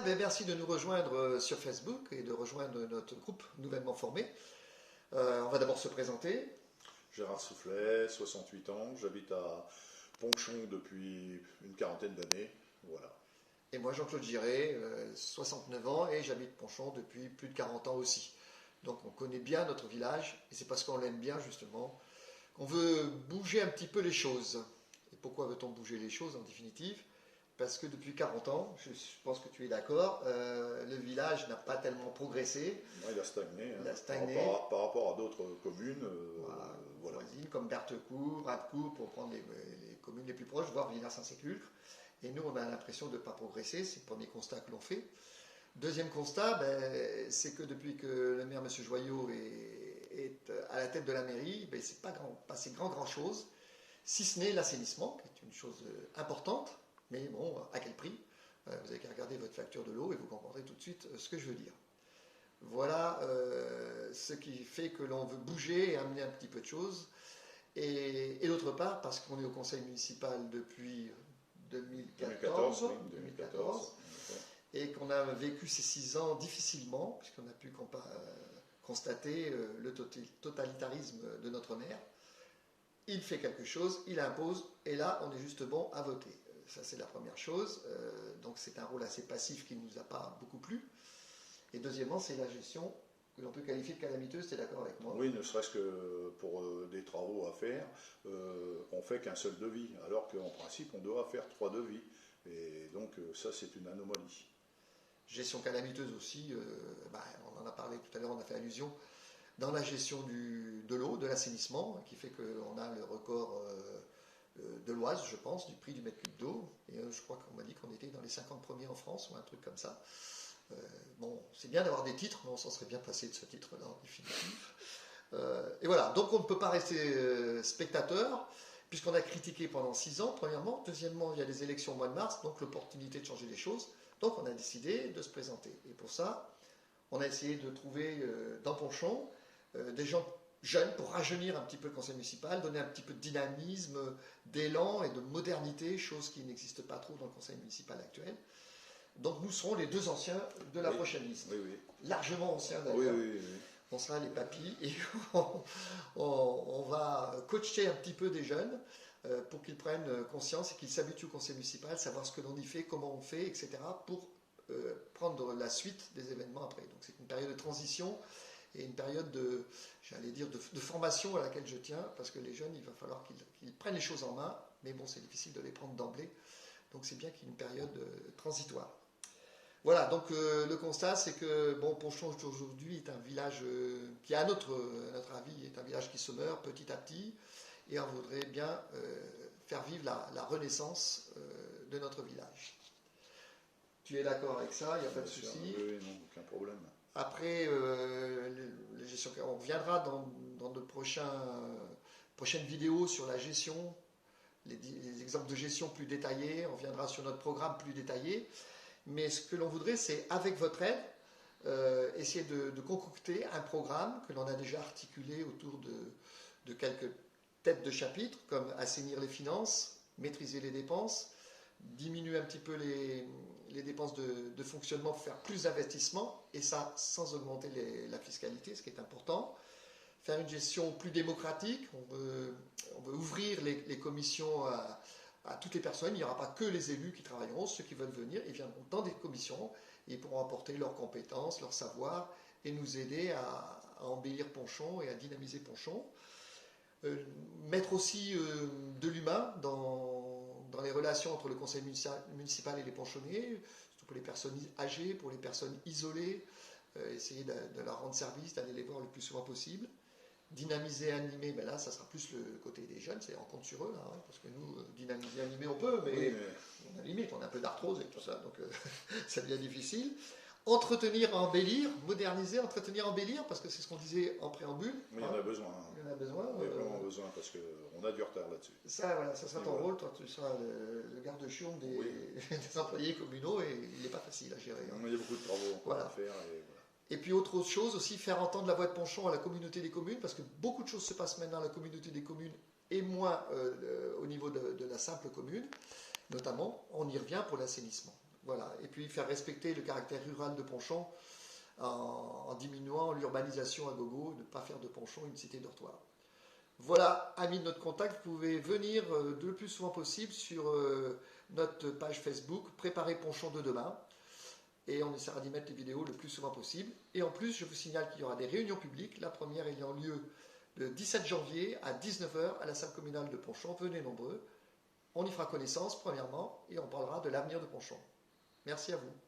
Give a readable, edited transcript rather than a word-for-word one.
ben, merci de nous rejoindre sur Facebook et de rejoindre notre groupe nouvellement formé. On va d'abord se présenter. Gérard Soufflet, 68 ans, j'habite à Ponchon depuis une quarantaine d'années. Voilà. Et moi Jean-Claude Giré, 69 ans et j'habite Ponchon depuis plus de 40 ans aussi. Donc on connaît bien notre village et c'est parce qu'on l'aime bien justement qu'on veut bouger un petit peu les choses. Et pourquoi veut-on bouger les choses en définitive ? Parce que depuis 40 ans, je pense que tu es d'accord, le village n'a pas tellement progressé. Ouais, il a stagné. Il a stagné. Par rapport à d'autres communes. Voilà. Voisines comme Berthecourt, Radcourt, pour prendre les communes les plus proches, voire Villars-Saint-Sépulcre. Et nous, on a l'impression de ne pas progresser, c'est le premier constat que l'on fait. Deuxième constat, ben, c'est que depuis que le maire, M. Joyot, est à la tête de la mairie, ben, c'est pas passé grand chose, si ce n'est l'assainissement, qui est une chose importante. Mais bon, à quel prix ? Vous n'avez qu'à regarder votre facture de l'eau et vous comprendrez tout de suite ce que je veux dire. Voilà ce qui fait que l'on veut bouger et amener un petit peu de choses. Et d'autre part, parce qu'on est au conseil municipal depuis 2014, et qu'on a vécu ces 6 ans difficilement, puisqu'on a pu constater le totalitarisme de notre maire. Il fait quelque chose, il impose, et là, on est juste bon à voter. Ça, c'est la première chose. Donc, c'est un rôle assez passif qui ne nous a pas beaucoup plu. Et deuxièmement, c'est la gestion que l'on peut qualifier de calamiteuse. Tu es d'accord avec moi ? Oui, ne serait-ce que pour des travaux à faire, on ne fait qu'un seul devis, alors qu'en principe, on doit faire 3 devis. Et donc, ça, c'est une anomalie. Gestion calamiteuse aussi, on en a parlé tout à l'heure, on a fait allusion, dans la gestion de l'eau, de l'assainissement, qui fait qu'on a le record de l'Oise, je pense, du prix du mètre cube d'eau. Et je crois qu'on m'a dit qu'on était dans les 50 premiers en France, ou un truc comme ça. Bon, c'est bien d'avoir des titres, mais on s'en serait bien passé de ce titre-là, en définitive. Et voilà, donc on ne peut pas rester spectateur, puisqu'on a critiqué pendant 6 ans, premièrement. Deuxièmement, il y a des élections au mois de mars, donc l'opportunité de changer les choses. Donc on a décidé de se présenter. Et pour ça, on a essayé de trouver dans Ponchon des gens jeunes pour rajeunir un petit peu le conseil municipal, donner un petit peu de dynamisme, d'élan et de modernité, chose qui n'existe pas trop dans le conseil municipal actuel. Donc nous serons les 2 anciens de la prochaine liste. Oui, oui. Largement anciens d'ailleurs. Oui. On sera les papis et on va coacher un petit peu des jeunes pour qu'ils prennent conscience et qu'ils s'habituent au conseil municipal, savoir ce que l'on y fait, comment on fait, etc. pour prendre la suite des événements après. Donc c'est une période de transition et une période de formation à laquelle je tiens, parce que les jeunes, il va falloir qu'ils prennent les choses en main, mais bon, c'est difficile de les prendre d'emblée. Donc c'est bien qu'il y ait une période transitoire. Voilà, donc le constat, c'est que Ponchon aujourd'hui est un village qui, à notre avis, est un village qui se meurt petit à petit, et on voudrait bien faire vivre la renaissance de notre village. Tu es d'accord avec ça, il n'y a pas de souci. Oui, non, aucun problème. Après, on reviendra dans de prochaines vidéos sur la gestion, les exemples de gestion plus détaillés, on reviendra sur notre programme plus détaillé. Mais ce que l'on voudrait, c'est, avec votre aide, essayer de concocter un programme que l'on a déjà articulé autour de quelques têtes de chapitre, comme assainir les finances, maîtriser les dépenses, diminuer un petit peu les dépenses de fonctionnement pour faire plus d'investissements, et ça sans augmenter la fiscalité, ce qui est important. Faire une gestion plus démocratique, on veut ouvrir les commissions à toutes les personnes, il n'y aura pas que les élus qui travailleront, ceux qui veulent venir, ils viendront dans des commissions, et ils pourront apporter leurs compétences, leur savoir, et nous aider à embellir Ponchon et à dynamiser Ponchon. Mettre aussi de l'humain dans les relations entre le conseil municipal et les Ponchonnais, surtout pour les personnes âgées, pour les personnes isolées, essayer de leur rendre service, d'aller les voir le plus souvent possible. Dynamiser, animer, ben là, ça sera plus le côté des jeunes, c'est on compte sur eux, là, hein, parce que nous, dynamiser, animer, on peut, mais on a limite, on a un peu d'arthrose et tout ça, donc ça devient difficile. Entretenir, embellir, moderniser, entretenir, embellir, parce que c'est ce qu'on disait en préambule. Mais il y en a besoin. Il y en a besoin. Il y a vraiment besoin, parce qu'on a du retard là-dessus. Ça, voilà, ça sera ton rôle, toi, tu seras le garde-chiourme des employés communaux, et il n'est pas facile à gérer. Hein. Il y a beaucoup de travaux à faire, et voilà. Et puis autre chose aussi, faire entendre la voix de Ponchon à la communauté des communes, parce que beaucoup de choses se passent maintenant à la communauté des communes et moins au niveau de la simple commune. Notamment, on y revient pour l'assainissement. Voilà. Et puis faire respecter le caractère rural de Ponchon en diminuant l'urbanisation à gogo, ne pas faire de Ponchon une cité dortoir. Voilà, amis de notre contact, vous pouvez venir le plus souvent possible sur notre page Facebook, Préparer Ponchon de demain. Et on essaiera d'y mettre les vidéos le plus souvent possible. Et en plus, je vous signale qu'il y aura des réunions publiques, la première ayant lieu le 17 janvier à 19 h à la salle communale de Ponchon. Venez nombreux. On y fera connaissance, premièrement, et on parlera de l'avenir de Ponchon. Merci à vous.